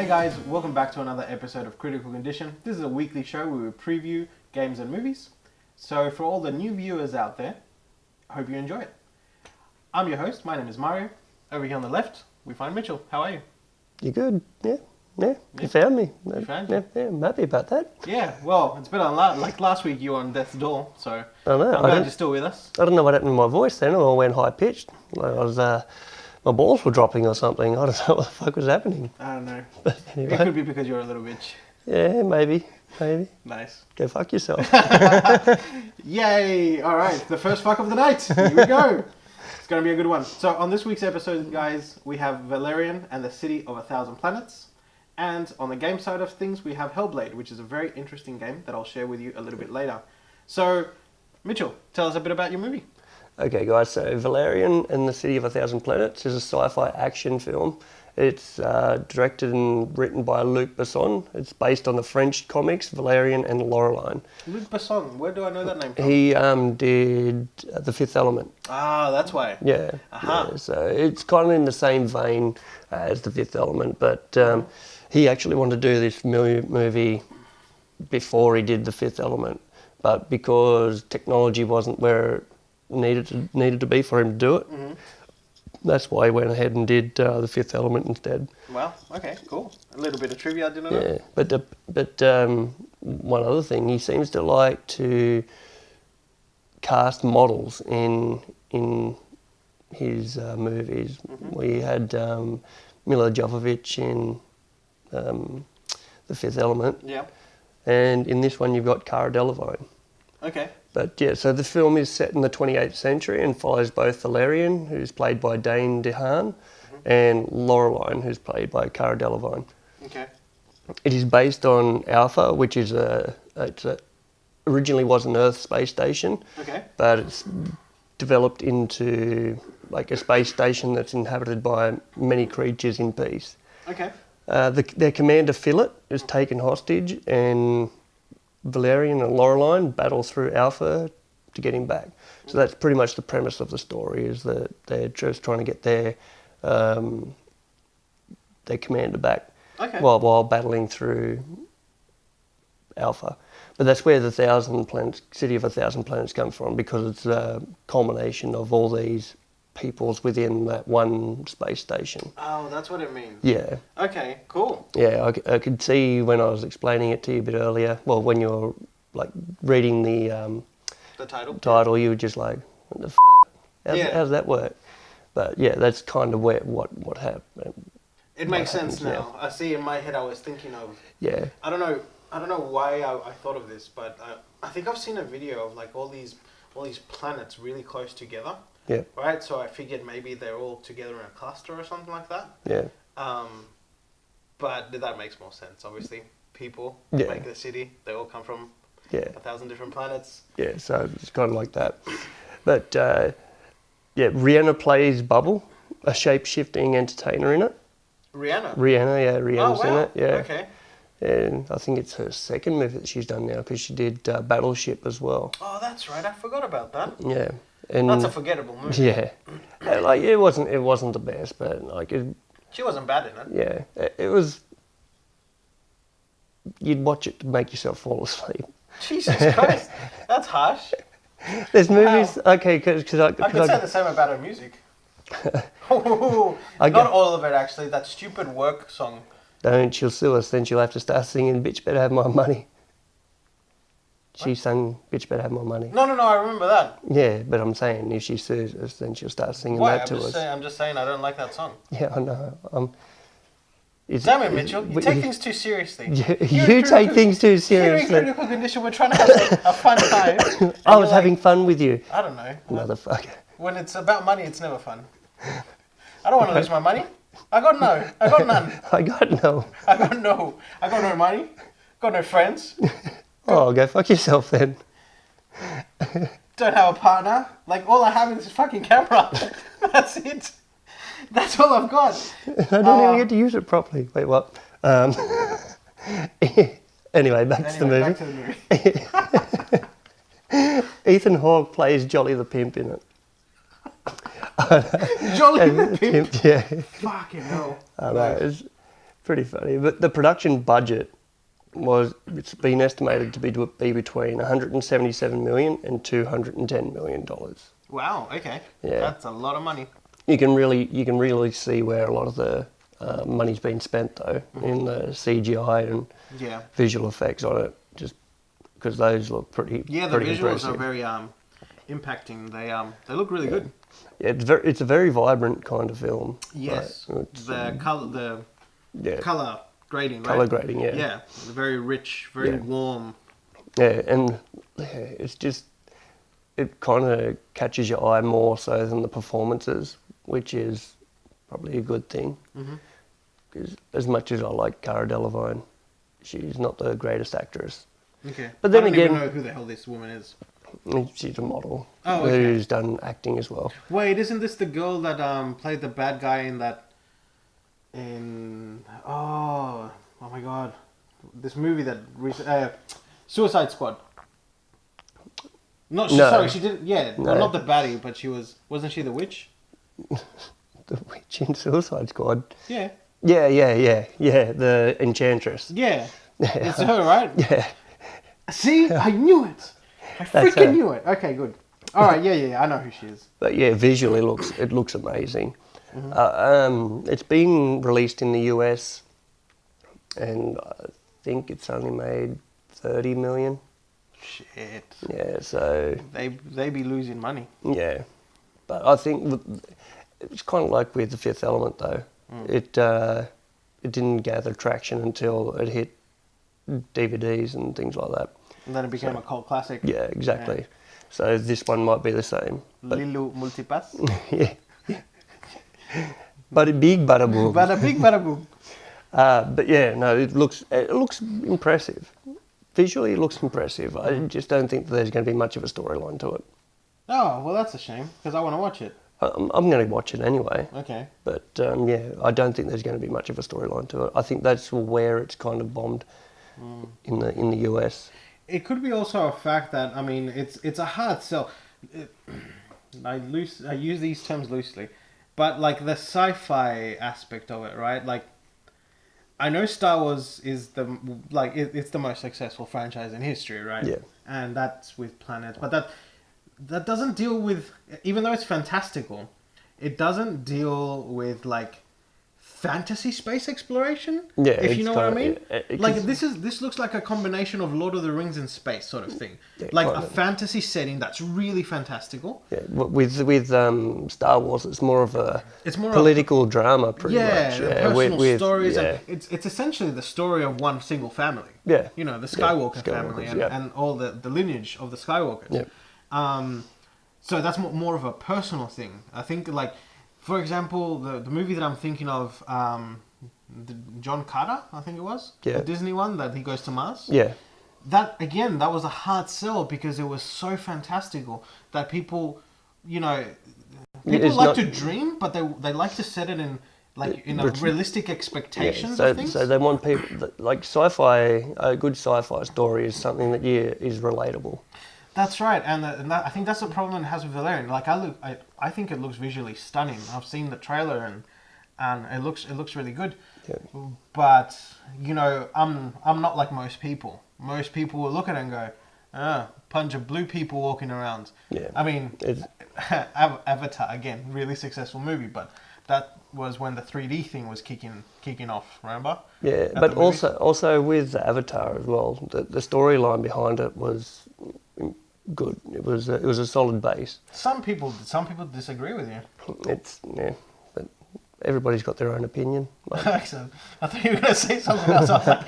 Hey guys, welcome back to another episode of Critical Condition. This is a weekly show where we preview games and movies. So for all the new viewers out there, I hope you enjoy it. I'm your host, my name is Mario. Over here on the left, we find Mitchell. How are you? You good? Yeah. You found me. You found you? Yeah, I'm happy about that. Yeah, well, it's been like last week you were on death's door, so I know. I'm glad you're still with us. I don't know what happened to my voice then. It all went high pitched. Like I was, my balls were dropping or something. I don't know what the fuck was happening. I don't know. But anyway. It could be because you're a little bitch. Yeah, maybe. Nice. Go fuck yourself. Yay! Alright, the first fuck of the night. Here we go. It's going to be a good one. So on this week's episode, guys, we have Valerian and the City of 1,000 Planets. And on the game side of things, we have Hellblade, which is a very interesting game that I'll share with you a little bit later. So, Mitchell, tell us a bit about your movie. Okay, guys, so Valerian and the City of 1,000 Planets is a sci-fi action film. It's directed and written by Luc Besson. It's based on the French comics Valerian and Laureline. Luc Besson, where do I know that name from? He did The Fifth Element. Ah, that's why. Yeah. Aha. Yeah, so it's kind of in the same vein as The Fifth Element, but he actually wanted to do this movie before he did The Fifth Element, but because technology wasn't where it needed to be for him to do it, that's why he went ahead and did The Fifth Element instead. Well, okay, cool. A little bit of trivia I didn't know. Yeah, but one other thing, he seems to like to cast models in his movies. We had Mila Jovovich in The Fifth Element. Yeah. And in this one you've got Cara Delevingne. Okay. But yeah, so the film is set in the 28th century and follows both Valerian, who's played by Dane DeHaan, and Laureline, who's played by Cara Delevingne. Okay. It is based on Alpha, which is originally was an Earth space station. Okay. But it's developed into like a space station that's inhabited by many creatures in peace. Okay. Their commander, Philip, is taken hostage, and Valerian and Laureline battle through Alpha to get him back. So that's pretty much the premise of the story, is that they're just trying to get their commander back, Okay. while battling through Alpha. But that's where the City of 1,000 Planets comes from, because it's a culmination of all these peoples within that one space station. Oh, that's what it means. Yeah. Okay, cool. Yeah, I could see when I was explaining it to you a bit earlier, well, when you were like reading the title, you were just like, what the f***? How's that work? But yeah, that's kind of what happened. It makes sense now. I see in my head I was thinking of... Yeah. I don't know why I thought of this, but I think I've seen a video of like all these planets really close together. Yeah. Right? So I figured maybe they're all together in a cluster or something like that. Yeah. But that makes more sense. Obviously, people make the city. They all come from 1,000 different planets. Yeah, so it's kind of like that. But Rihanna plays Bubble, a shape-shifting entertainer in it. Rihanna's in it. Yeah. Okay. And I think it's her second movie that she's done now, because she did Battleship as well. Oh, that's right. I forgot about that. Yeah. And that's a forgettable movie. Yeah. Like it wasn't the best, but like she wasn't bad in it. Yeah. It was. You'd watch it to make yourself fall asleep. Jesus Christ, that's harsh. There's movies, okay, because I could say the same about her music. Not all of it, actually. That stupid Work song. Don't, she'll sue us, then she'll have to start singing Bitch Better Have My Money. She sang Bitch Better Have My Money. No, I remember that. Yeah, but I'm saying if she sues us, then she'll start singing that to us. I'm just saying I don't like that song. Yeah, I know. Damn it, Mitchell. You take things too seriously. You take things too seriously. Here in Critical Condition, we're trying to have a fun time. I was having fun with you. I don't know. Motherfucker. When it's about money, it's never fun. I don't want to lose my money. I got none. I got no. I got no money. Got no friends. Oh, go fuck yourself then. Don't have a partner. Like, all I have is this fucking camera. That's it. That's all I've got. I don't even get to use it properly. Wait, what? Anyway, back to the movie. Ethan Hawke plays Jolly the Pimp in it. Jolly the Pimp? Yeah. Fucking hell. I know. pretty funny. But the production budget it's been estimated to be between 177 million and 210 million dollars. Wow. Okay. Yeah. That's a lot of money. You can really see where a lot of the money's been spent though in the CGI and visual effects on it, just because those look pretty. Yeah, the pretty visuals impressive. are very impacting. They look really good. Yeah, it's a very vibrant kind of film. Yes, right? the color grading, right? Color grading, yeah. Yeah, very rich, very warm. Yeah, and it's just it kind of catches your eye more so than the performances, which is probably a good thing. Because as much as I like Cara Delevingne, she's not the greatest actress. Okay, but then I don't again, even know who the hell this woman is. She's a model who's done acting as well. Wait, isn't this the girl that played the bad guy in that? Oh my god, this movie that Suicide Squad. Sorry, she didn't. Yeah, No. well, not the baddie, but wasn't she the witch? The witch in Suicide Squad. Yeah. Yeah. The Enchantress. Yeah, it's her, right? Yeah. See, I knew it. I freaking knew it. Okay, good. All right, yeah, I know who she is. But yeah, visually it looks amazing. It's been released in the US, and I think it's only made 30 million. Shit. Yeah, so they be losing money. Yeah, but I think it's kind of like with The Fifth Element though. It didn't gather traction until it hit DVDs and things like that. And then it became a cult classic. Yeah, exactly. Yeah. So this one might be the same. Lilu Multipass. Yeah. Bada big, bada boom. Bada big, bada boom. But yeah, no, it looks impressive. Visually, it looks impressive. I just don't think that there's going to be much of a storyline to it. Oh, well, that's a shame, because I want to watch it. I'm going to watch it anyway. Okay. But yeah, I don't think there's going to be much of a storyline to it. I think that's where it's kind of bombed in the US. It could be also a fact that, I mean, it's a hard sell. I use these terms loosely, but like the sci-fi aspect of it, right? Like, I know Star Wars is it's the most successful franchise in history, right? Yeah. And that's with planets, but that doesn't deal with, even though it's fantastical, it doesn't deal with like fantasy space exploration. Yeah, if you know what I mean. Like this looks like a combination of Lord of the Rings and space sort of thing. Yeah, like a fantasy setting that's really fantastical. Yeah, with Star Wars, it's more of a more political drama, pretty much. Yeah, personal stories. Yeah. And it's essentially the story of one single family. Yeah, you know, the Skywalker family and all the lineage of the Skywalkers. Yeah. So that's more of a personal thing. I think, like, for example, the movie that I'm thinking of, John Carter, I think it was, the Disney one that he goes to Mars. Yeah. That was a hard sell because it was so fantastical that people, you know, to dream, but they like to set it in a realistic expectations of things. So they want people like sci-fi. A good sci-fi story is something that is relatable. That's right, and I think that's the problem it has with Valerian. Like I think it looks visually stunning. I've seen the trailer and it looks really good. Yeah. But you know, I'm not like most people. Most people will look at it and go, bunch of blue people walking around. Yeah. I mean, Avatar again, really successful movie, but that was when the 3D thing was kicking off. Remember? Yeah, but also with Avatar as well, the storyline behind it was good. It was a solid base. Some people disagree with you. But everybody's got their own opinion. Excellent. I thought you were going to say something else. I was like,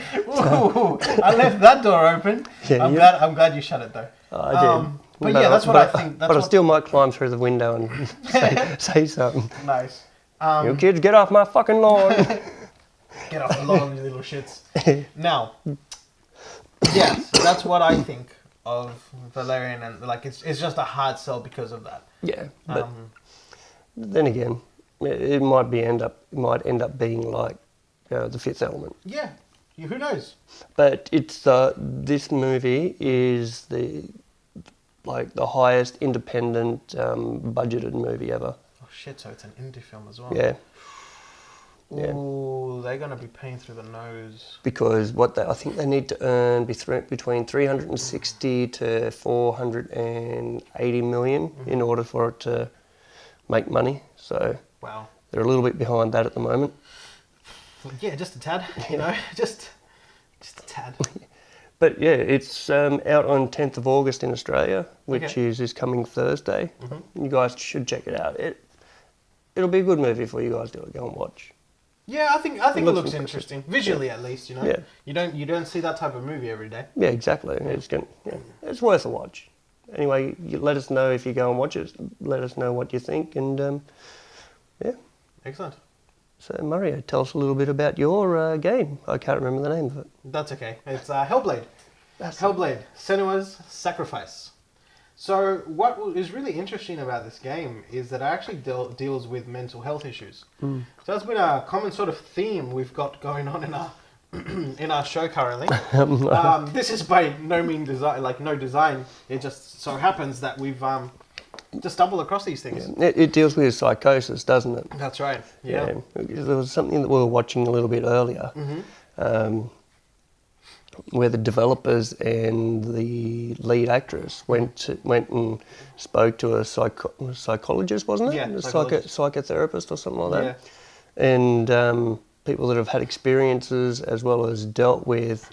ooh, I left that door open. Yeah, I'm glad you shut it though. I did. But yeah, that's what I think. I still might climb through the window and say something. Nice. You kids, get off my fucking lawn. Get off the lawn, you little shits. Now, yes, that's what I think of Valerian, and like it's just a hard sell because of that. Yeah, but then again, it might end up being like The Fifth Element. Yeah, who knows? But it's this movie is the highest independent budgeted movie ever. Oh shit! So it's an indie film as well. Yeah. Yeah. Ooh, they're gonna be paying through the nose. Because I think they need to earn between 360 to 480 million in order for it to make money. So Wow. they're a little bit behind that at the moment. Well, yeah, just a tad. You know, just a tad. But yeah, it's out on 10th of August in Australia, which is this coming Thursday. You guys should check it out. It'll be a good movie for you guys to go and watch. Yeah, I think it looks interesting visually, at least. You know, you don't see that type of movie every day. Yeah, exactly. It's worth a watch. Anyway, you let us know if you go and watch it. Let us know what you think, and yeah. Excellent. So Mario, tell us a little bit about your game. I can't remember the name of it. That's okay. It's Hellblade. Hellblade: Senua's Sacrifice. So what is really interesting about this game is that it actually deals with mental health issues. So that's been a common sort of theme we've got going on in our in our show currently. This is by no means no design. It just so happens that we've just stumbled across these things. Yeah. It deals with psychosis, doesn't it? That's right. Yeah. There was something that we were watching a little bit earlier. Where the developers and the lead actress went and spoke to a psychologist, wasn't it? Yeah, a psychologist. psychotherapist or something like that. And people that have had experiences as well as dealt with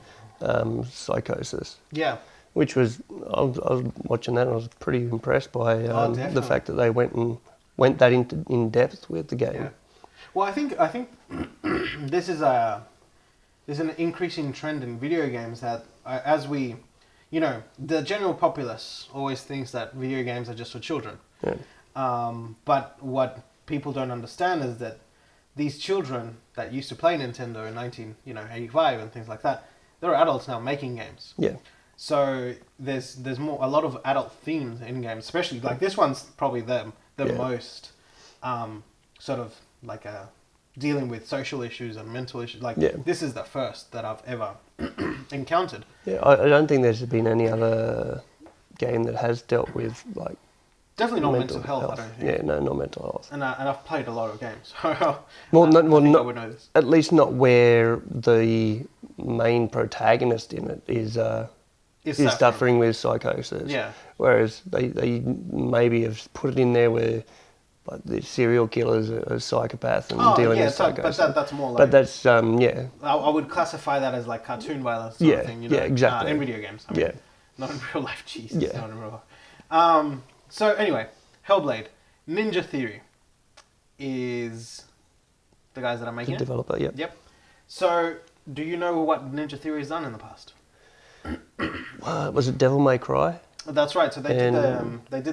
psychosis. Yeah. Which was, I was watching that and I was pretty impressed by the fact that they went that in depth with the game. Yeah. Well, I think there's an increasing trend in video games that as we, the general populace always thinks that video games are just for children. Yeah. But what people don't understand is that these children that used to play Nintendo in 1985 and things like that, they're adults now making games. Yeah. So there's a lot of adult themes in games, especially like this one's probably the most sort of like dealing with social issues and mental issues. This is the first that I've ever encountered. Yeah, I don't think there's been any other game that has dealt with like definitely not mental health. I don't think. Yeah, no, not mental health. And I've played a lot of games. So I would know this. At least not where the main protagonist in it is suffering with psychosis. Yeah. Whereas they maybe have put it in there where like the serial killer's a psychopath and dealing with psychosis. But that's more like... But that's, yeah. I would classify that as like cartoon violence sort of thing, Yeah, exactly. In video games. I mean, yeah. Not in real life, Jesus. Yeah. Not in real life. So anyway, Hellblade. Ninja Theory is the guys that are making The developer, it. Yep. So, do you know what Ninja Theory has done in the past? Was it Devil May Cry? That's right. So they did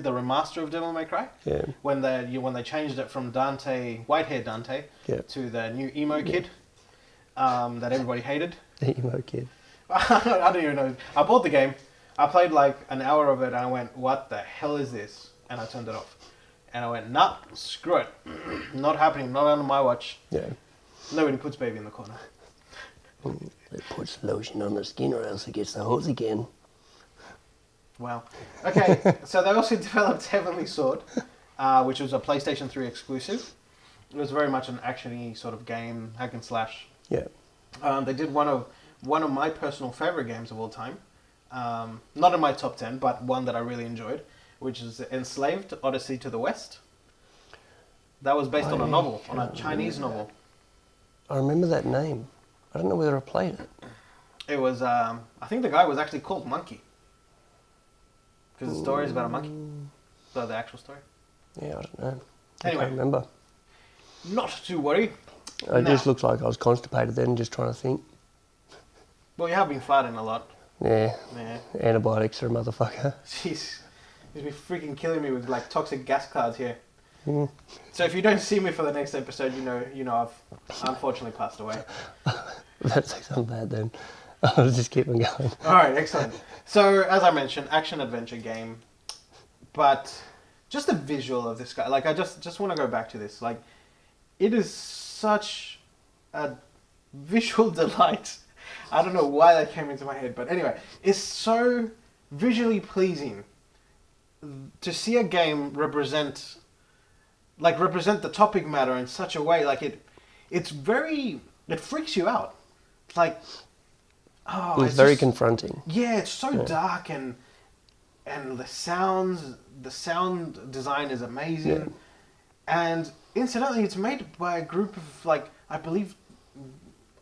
the remaster of Devil May Cry. Yeah. When they changed it from Dante, white-haired Dante, to the new emo kid that everybody hated. The emo kid. I don't even know. I bought the game. I played like an hour of it and I went, what the hell is this? And I turned it off. And I went, nah, screw it. Not happening. Not on my watch. Yeah. Nobody puts baby in the corner. It puts lotion on the skin or else it gets the hose again. Wow. Okay, so they also developed Heavenly Sword, which was a PlayStation 3 exclusive. It was very much an action-y sort of game, hack and slash. Yeah. They did one of my personal favorite games of all time. Not in my top 10, but one that I really enjoyed, which is Enslaved: Odyssey to the West. That was based on a novel, on a Chinese novel. I remember that name. I don't know whether I played it. It was, I think the guy was actually called Monkey. Because the story is about a monkey. So the actual story. Yeah, I don't know. Anyway. I can't remember. Not to worry. It just looks like I was constipated then, just trying to think. Well, you have been farting a lot. Yeah. Yeah. Antibiotics are a motherfucker. Jeez. You've been freaking killing me with like toxic gas clouds here. Mm. So if you don't see me for the next episode, you know I've unfortunately passed away. That's sounds bad then. I'll just keep on going. Alright, excellent. So as I mentioned, action-adventure game. But just the visual of this guy, like I just want to go back to this. Like, it is such a visual delight. I don't know why that came into my head, but anyway, it's so visually pleasing to see a game represent the topic matter in such a way. Like it it's very, it freaks you out. It's like, oh, It's very just, confronting. yeah, it's so dark, and the sound design is amazing. And incidentally, it's made by a group of, like, I believe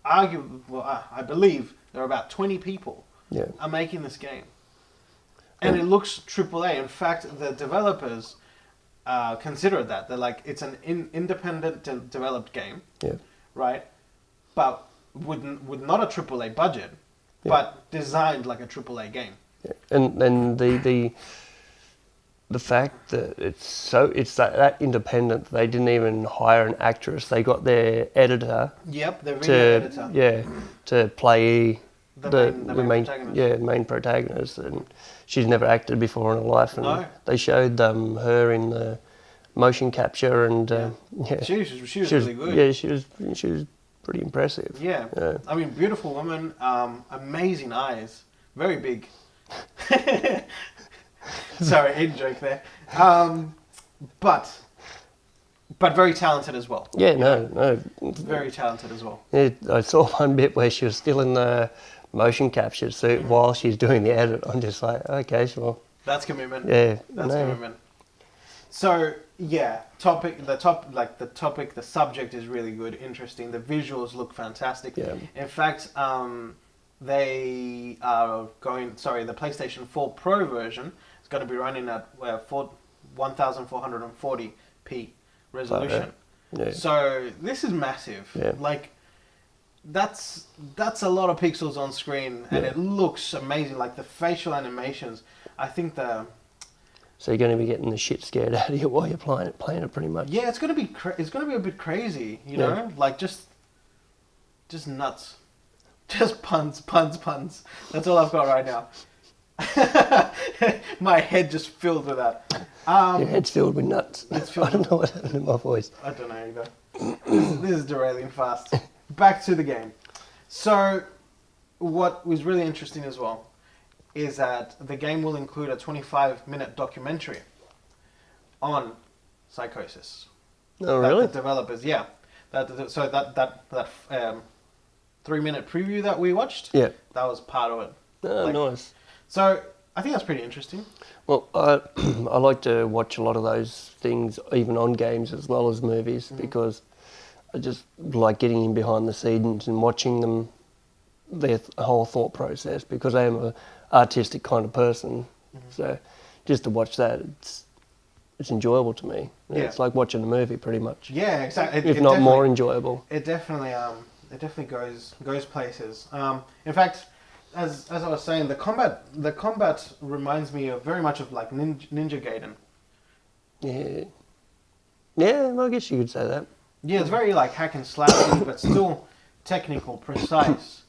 there are about 20 people are making this game. And it looks AAA. In fact, the developers consider that. They're like, it's an independent developed game, right? But with not a AAA budget, but designed like a AAA game. Yeah. And the fact that it's that independent, they didn't even hire an actress. They got their editor. Yep, the video editor. Yeah, to play the main protagonist. main protagonist, and she's never acted before in her life. And No. they showed her in the motion capture, and She was really good. Yeah, she was pretty impressive. Yeah. I mean, beautiful woman, amazing eyes, very big. Sorry, hidden joke there. But very talented as well. Yeah, no. Very talented as well. Yeah, I saw one bit where she was still in the motion capture suit while she's doing the edit. I'm just like, okay, sure. That's commitment. Yeah, that's commitment. So yeah, the subject is really good, interesting. The visuals look fantastic. Yeah. In fact, they are going. Sorry, the PlayStation 4 Pro version is going to be running at 1440p resolution. Yeah. So this is massive. Yeah. Like that's a lot of pixels on screen, and it looks amazing. Like the facial animations, I think the. So you're going to be getting the shit scared out of you while you're playing it pretty much. Yeah, it's going to be a bit crazy, you know, like just nuts, just puns. That's all I've got right now. My head just filled with that. Your head's filled with nuts. I don't know what happened to my voice. I don't know either. This is derailing fast. Back to the game. So, what was really interesting as well is that the game will include a 25-minute documentary on psychosis. Oh, really? The developers, yeah. That 3-minute preview that we watched, that was part of it. Oh, nice. So, I think that's pretty interesting. Well, I like to watch a lot of those things, even on games as well as movies, because I just like getting in behind the scenes and watching them, their whole thought process, because I am an artistic kind of person. So just to watch that, it's enjoyable to me. Yeah. It's like watching a movie, pretty much. Yeah, exactly. If not more enjoyable. It definitely goes places. In fact, as I was saying, the combat reminds me very much of like Ninja Gaiden. Yeah. Yeah, well, I guess you could say that. Yeah, it's very like hack and slashing, but still technical, precise.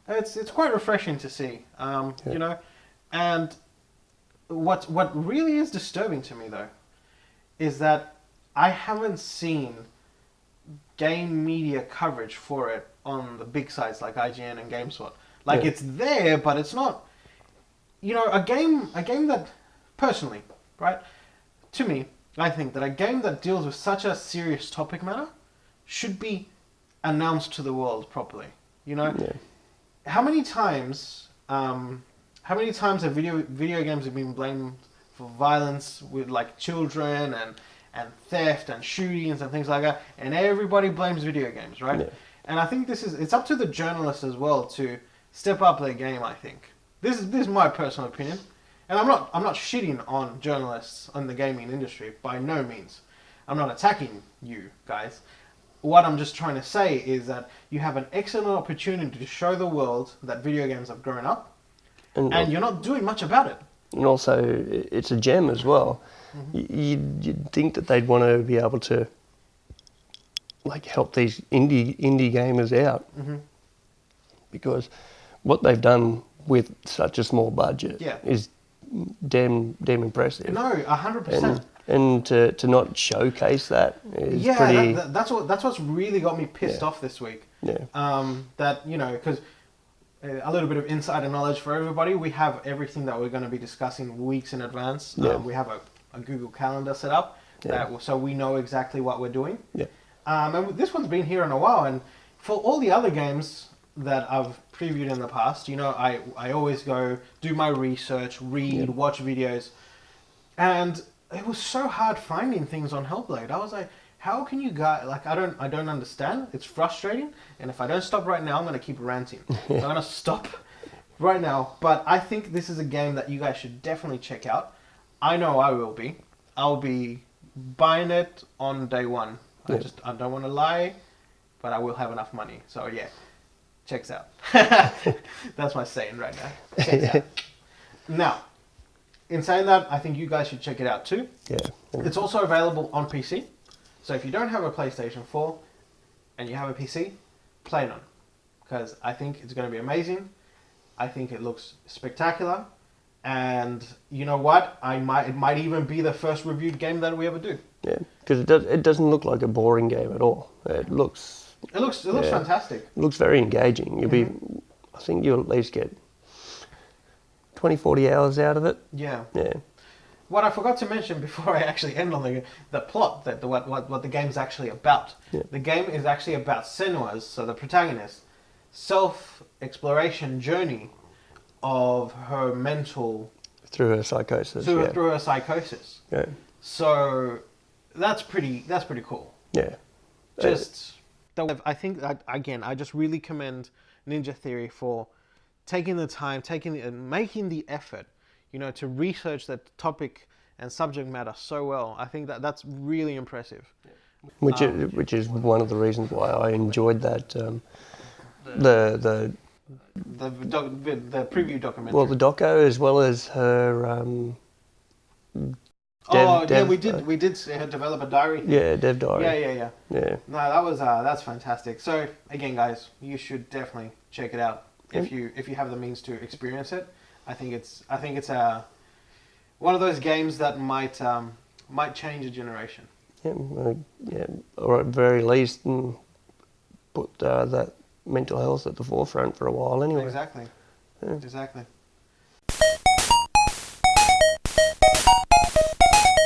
It's quite refreshing to see, you know. And what really is disturbing to me though, is that I haven't seen game media coverage for it on the big sites like IGN and GameSpot. Like it's there, but it's not. You know, a game that, personally, right, to me, I think that a game that deals with such a serious topic matter should be announced to the world properly. You know, how many times have video games have been blamed for violence with like children and theft and shootings and things like that, and everybody blames video games, right? Yeah. And I think it's up to the journalists as well to step up their game. I think this is my personal opinion, and I'm not shitting on journalists on the gaming industry by no means. I'm not attacking you guys. What I'm just trying to say is that you have an excellent opportunity to show the world that video games have grown up, and you're not doing much about it. And also, it's a gem as well. You'd think that they'd want to be able to like help these indie gamers out, because what they've done with such a small budget is damn impressive. No, 100%. And to not showcase that is pretty. That's what's really got me pissed off this week. Yeah. That, you know, because a little bit of insider knowledge for everybody. We have everything that we're going to be discussing weeks in advance. We have a Google Calendar set up, so we know exactly what we're doing. Yeah. And this one's been here in a while, and for all the other games that I've previewed in the past, you know, I always go do my research, read, watch videos, and it was so hard finding things on Hellblade. I was like, how can you guys, like, I don't understand. It's frustrating, and if I don't stop right now, I'm going to keep ranting. I'm going to stop right now, but I think this is a game that you guys should definitely check out. I know I will be. I'll be buying it on day one. Yeah. I don't want to lie, but I will have enough money. So yeah, checks out. That's my saying right now. Checks out. Now, in saying that, I think you guys should check it out too. Yeah. It's also available on PC. So if you don't have a PlayStation 4 and you have a PC, play it on. Because I think it's going to be amazing. I think it looks spectacular. And you know what? It might even be the first reviewed game that we ever do. Yeah, because it doesn't look like a boring game at all. It looks fantastic. It looks very engaging. I think you'll at least get 20, 40 hours out of it. Yeah. Yeah. What I forgot to mention before I actually end on the plot, what the game's actually about. Yeah. The game is actually about Senua's, so the protagonist, self-exploration journey of her mental... Through her psychosis. Through her psychosis. Yeah. So that's pretty cool. Yeah. I think, again, I just really commend Ninja Theory for taking the time, and making the effort, you know, to research that topic and subject matter so well. I think that's really impressive. Which is one of the reasons why I enjoyed that the preview documentary. Well, the doco as well as her. We did see her develop a diary. Yeah, dev diary. Yeah. Yeah. No, that's fantastic. So again, guys, you should definitely check it out if you have the means to experience it. I think it's one of those games that might change a generation. Yeah, or at very least put that mental health at the forefront for a while anyway. Exactly. Yeah. Exactly.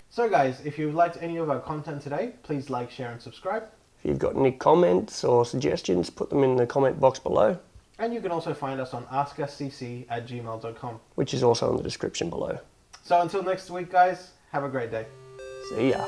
So guys, if you've liked any of our content today, please like, share and subscribe. If you've got any comments or suggestions, put them in the comment box below. And you can also find us on askuscc@gmail.com. Which is also in the description below. So until next week, guys, have a great day. See ya.